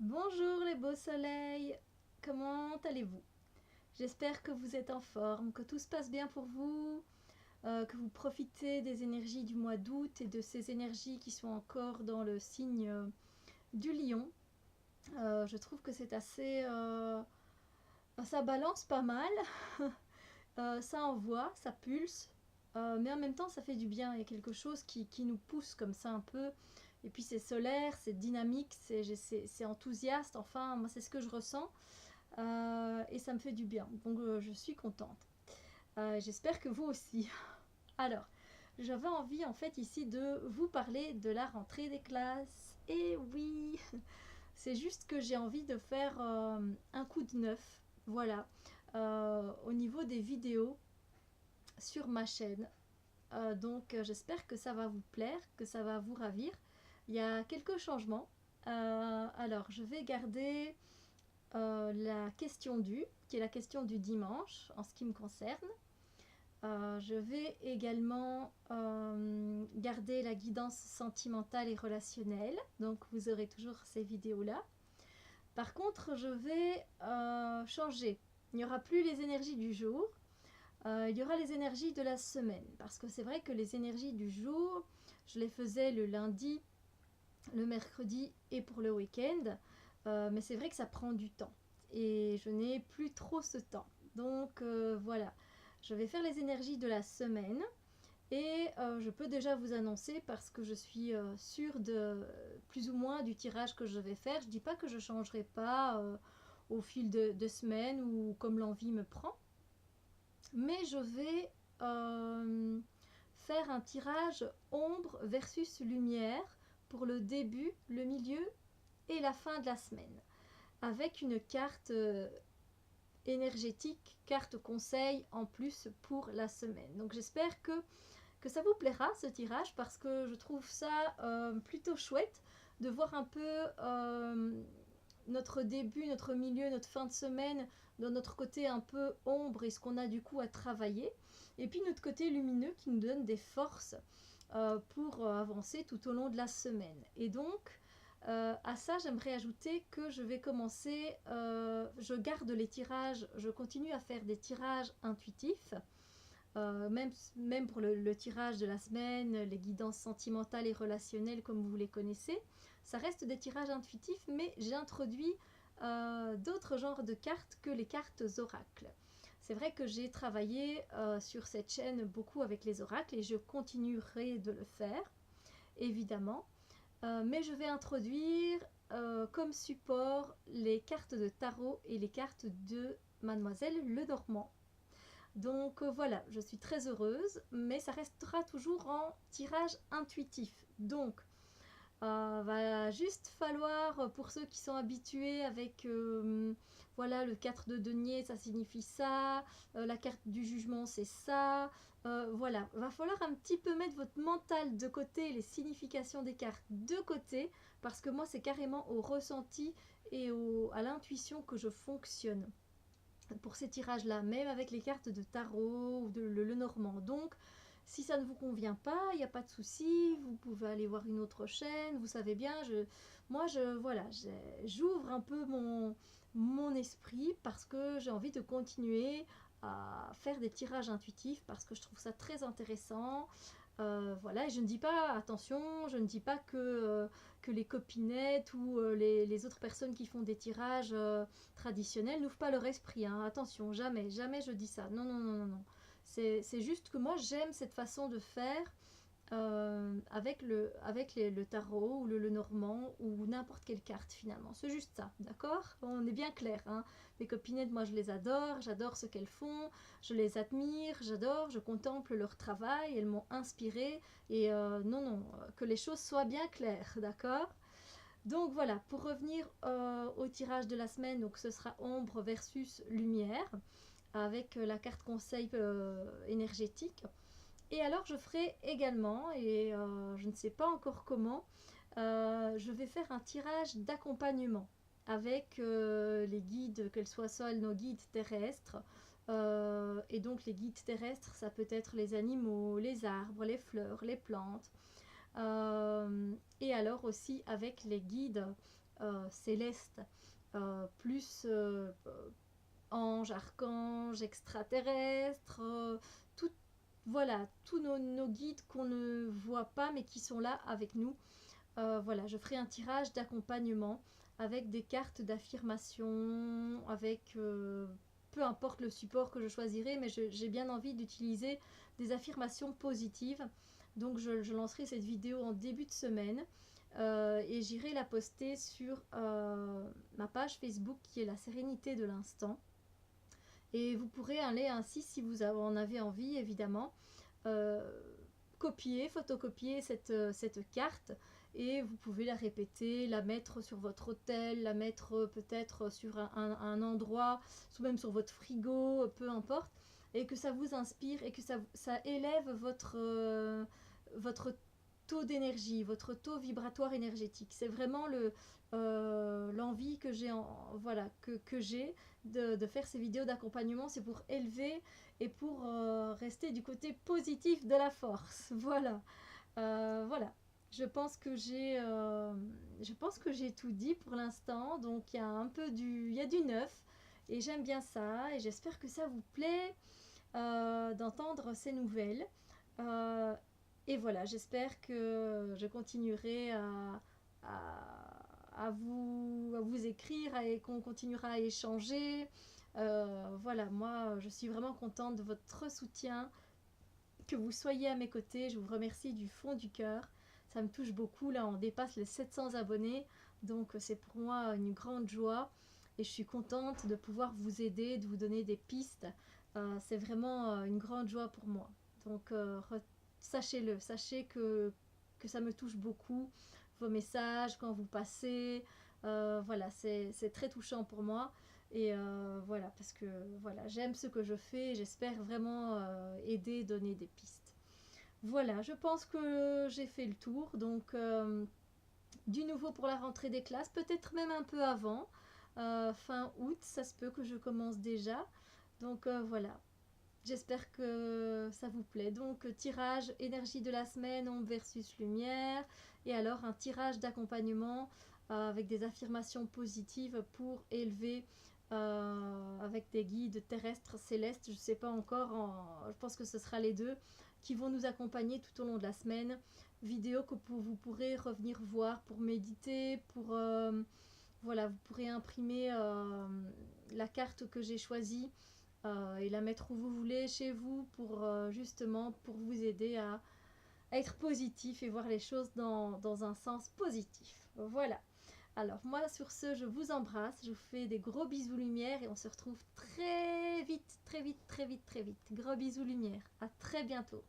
Bonjour les beaux soleils, comment allez-vous? J'espère que vous êtes en forme, que tout se passe bien pour vous, que vous profitez des énergies du mois d'août et de ces énergies qui sont encore dans le signe du lion. Je trouve que c'est assez... ça balance pas mal, ça envoie, ça pulse, mais en même temps ça fait du bien, il y a quelque chose qui nous pousse comme ça un peu. Et puis c'est solaire, c'est dynamique, c'est enthousiaste, enfin moi c'est ce que je ressens. Et ça me fait du bien. Donc je suis contente. J'espère que vous aussi. Alors, j'avais envie en fait ici de vous parler de la rentrée des classes. Et oui, c'est juste que j'ai envie de faire un coup de neuf. Voilà. Au niveau des vidéos sur ma chaîne. Donc j'espère que ça va vous plaire, que ça va vous ravir. Il y a quelques changements. Alors, je vais garder la question du, qui est la question du dimanche en ce qui me concerne. Je vais également garder la guidance sentimentale et relationnelle, donc vous aurez toujours ces vidéos-là. Par contre, je vais changer. Il n'y aura plus les énergies du jour, il y aura les énergies de la semaine. Parce que c'est vrai que les énergies du jour, je les faisais le lundi, le mercredi et pour le week-end. Mais c'est vrai que ça prend du temps et je n'ai plus trop ce temps. Donc voilà, je vais faire les énergies de la semaine et je peux déjà vous annoncer parce que je suis sûre de plus ou moins du tirage que je vais faire. Je ne dis pas que je ne changerai pas au fil de semaines ou comme l'envie me prend, mais je vais faire un tirage ombre versus lumière pour le début, le milieu et la fin de la semaine, avec une carte énergétique, carte conseil en plus pour la semaine. Donc j'espère que ça vous plaira ce tirage parce que je trouve ça plutôt chouette de voir un peu notre début, notre milieu, notre fin de semaine, dans notre côté un peu ombre et ce qu'on a du coup à travailler. Et puis notre côté lumineux qui nous donne des forces pour avancer tout au long de la semaine. Et donc, à ça, j'aimerais ajouter que je vais commencer, je garde les tirages, je continue à faire des tirages intuitifs, même pour le tirage de la semaine, les guidances sentimentales et relationnelles comme vous les connaissez. Ça reste des tirages intuitifs, mais j'ai introduit d'autres genres de cartes que les cartes oracles. C'est vrai que j'ai travaillé sur cette chaîne beaucoup avec les oracles et je continuerai de le faire, évidemment. Mais je vais introduire comme support les cartes de tarot et les cartes de Mademoiselle Lenormand. Donc voilà, je suis très heureuse, mais ça restera toujours en tirage intuitif. Donc, va juste falloir, pour ceux qui sont habitués avec voilà, le 4 de denier, ça signifie ça, la carte du jugement, c'est ça. Voilà, va falloir un petit peu mettre votre mental de côté, les significations des cartes de côté, parce que moi, c'est carrément au ressenti et à l'intuition que je fonctionne pour ces tirages-là, même avec les cartes de tarot ou de Lenormand. Donc, si ça ne vous convient pas, il n'y a pas de souci, vous pouvez aller voir une autre chaîne, vous savez bien, voilà, j'ouvre un peu mon esprit parce que j'ai envie de continuer à faire des tirages intuitifs parce que je trouve ça très intéressant. Voilà, et je ne dis pas, attention, je ne dis pas que les copinettes ou les autres personnes qui font des tirages traditionnels n'ouvrent pas leur esprit, hein. Attention, jamais, jamais je dis ça. Non, non, non, non, non. C'est juste que moi j'aime cette façon de faire avec le tarot ou le Lenormand ou n'importe quelle carte finalement. C'est juste ça, d'accord? On est bien clair, hein. Mes copinettes, moi je les adore, j'adore ce qu'elles font, je les admire, j'adore, je contemple leur travail, elles m'ont inspirée et non, non, que les choses soient bien claires, d'accord? Donc voilà, pour revenir au tirage de la semaine, donc ce sera ombre versus lumière avec la carte conseil énergétique. Et alors je ferai également, et je ne sais pas encore comment, je vais faire un tirage d'accompagnement avec les guides, qu'elles soient seuls, nos guides terrestres. Et donc les guides terrestres, ça peut être les animaux, les arbres, les fleurs, les plantes. Et alors aussi avec les guides célestes, plus anges, archanges, extraterrestres, tout, voilà, tous nos guides qu'on ne voit pas mais qui sont là avec nous. Voilà, je ferai un tirage d'accompagnement avec des cartes d'affirmation, avec peu importe le support que je choisirai, mais j'ai bien envie d'utiliser des affirmations positives. Donc je lancerai cette vidéo en début de semaine et j'irai la poster sur ma page Facebook qui est la sérénité de l'instant. Et vous pourrez aller ainsi, si vous en avez envie évidemment, euh, photocopier cette carte et vous pouvez la répéter, la mettre sur votre hôtel, la mettre peut-être sur un endroit, ou même sur votre frigo, peu importe, et que ça vous inspire et que ça élève votre taux d'énergie, votre taux vibratoire énergétique. C'est vraiment l'envie que j'ai voilà, que j'ai de faire ces vidéos d'accompagnement, c'est pour élever et pour rester du côté positif de la force. Voilà. Voilà. Je pense que j'ai tout dit pour l'instant. Donc il y a un peu il y a du neuf et j'aime bien ça et j'espère que ça vous plaît d'entendre ces nouvelles. Euh, et voilà, j'espère que je continuerai à vous écrire et qu'on continuera à échanger. Voilà, moi je suis vraiment contente de votre soutien, que vous soyez à mes côtés. Je vous remercie du fond du cœur. Ça me touche beaucoup. Là, on dépasse les 700 abonnés. Donc, c'est pour moi une grande joie. Et je suis contente de pouvoir vous aider, de vous donner des pistes. C'est vraiment une grande joie pour moi. Donc, sachez-le. Sachez que ça me touche beaucoup. Vos messages, quand vous passez. Voilà, c'est très touchant pour moi. Et voilà, parce que voilà, j'aime ce que je fais et j'espère vraiment aider, donner des pistes. Voilà, je pense que j'ai fait le tour. Donc, du nouveau pour la rentrée des classes, peut-être même un peu avant, fin août, ça se peut que je commence déjà. Donc, voilà, j'espère que ça vous plaît. Donc, tirage énergie de la semaine, ombre versus lumière. Et alors, un tirage d'accompagnement avec des affirmations positives pour élever avec des guides terrestres, célestes, je ne sais pas encore, je pense que ce sera les deux, qui vont nous accompagner tout au long de la semaine. Vidéo que vous pourrez revenir voir pour méditer, pour... voilà, vous pourrez imprimer la carte que j'ai choisie et la mettre où vous voulez chez vous pour justement pour vous aider à être positif et voir les choses dans un sens positif. Voilà. Alors moi sur ce, je vous embrasse, je vous fais des gros bisous lumière et on se retrouve très vite, très vite, très vite, très vite. Gros bisous lumière, à très bientôt.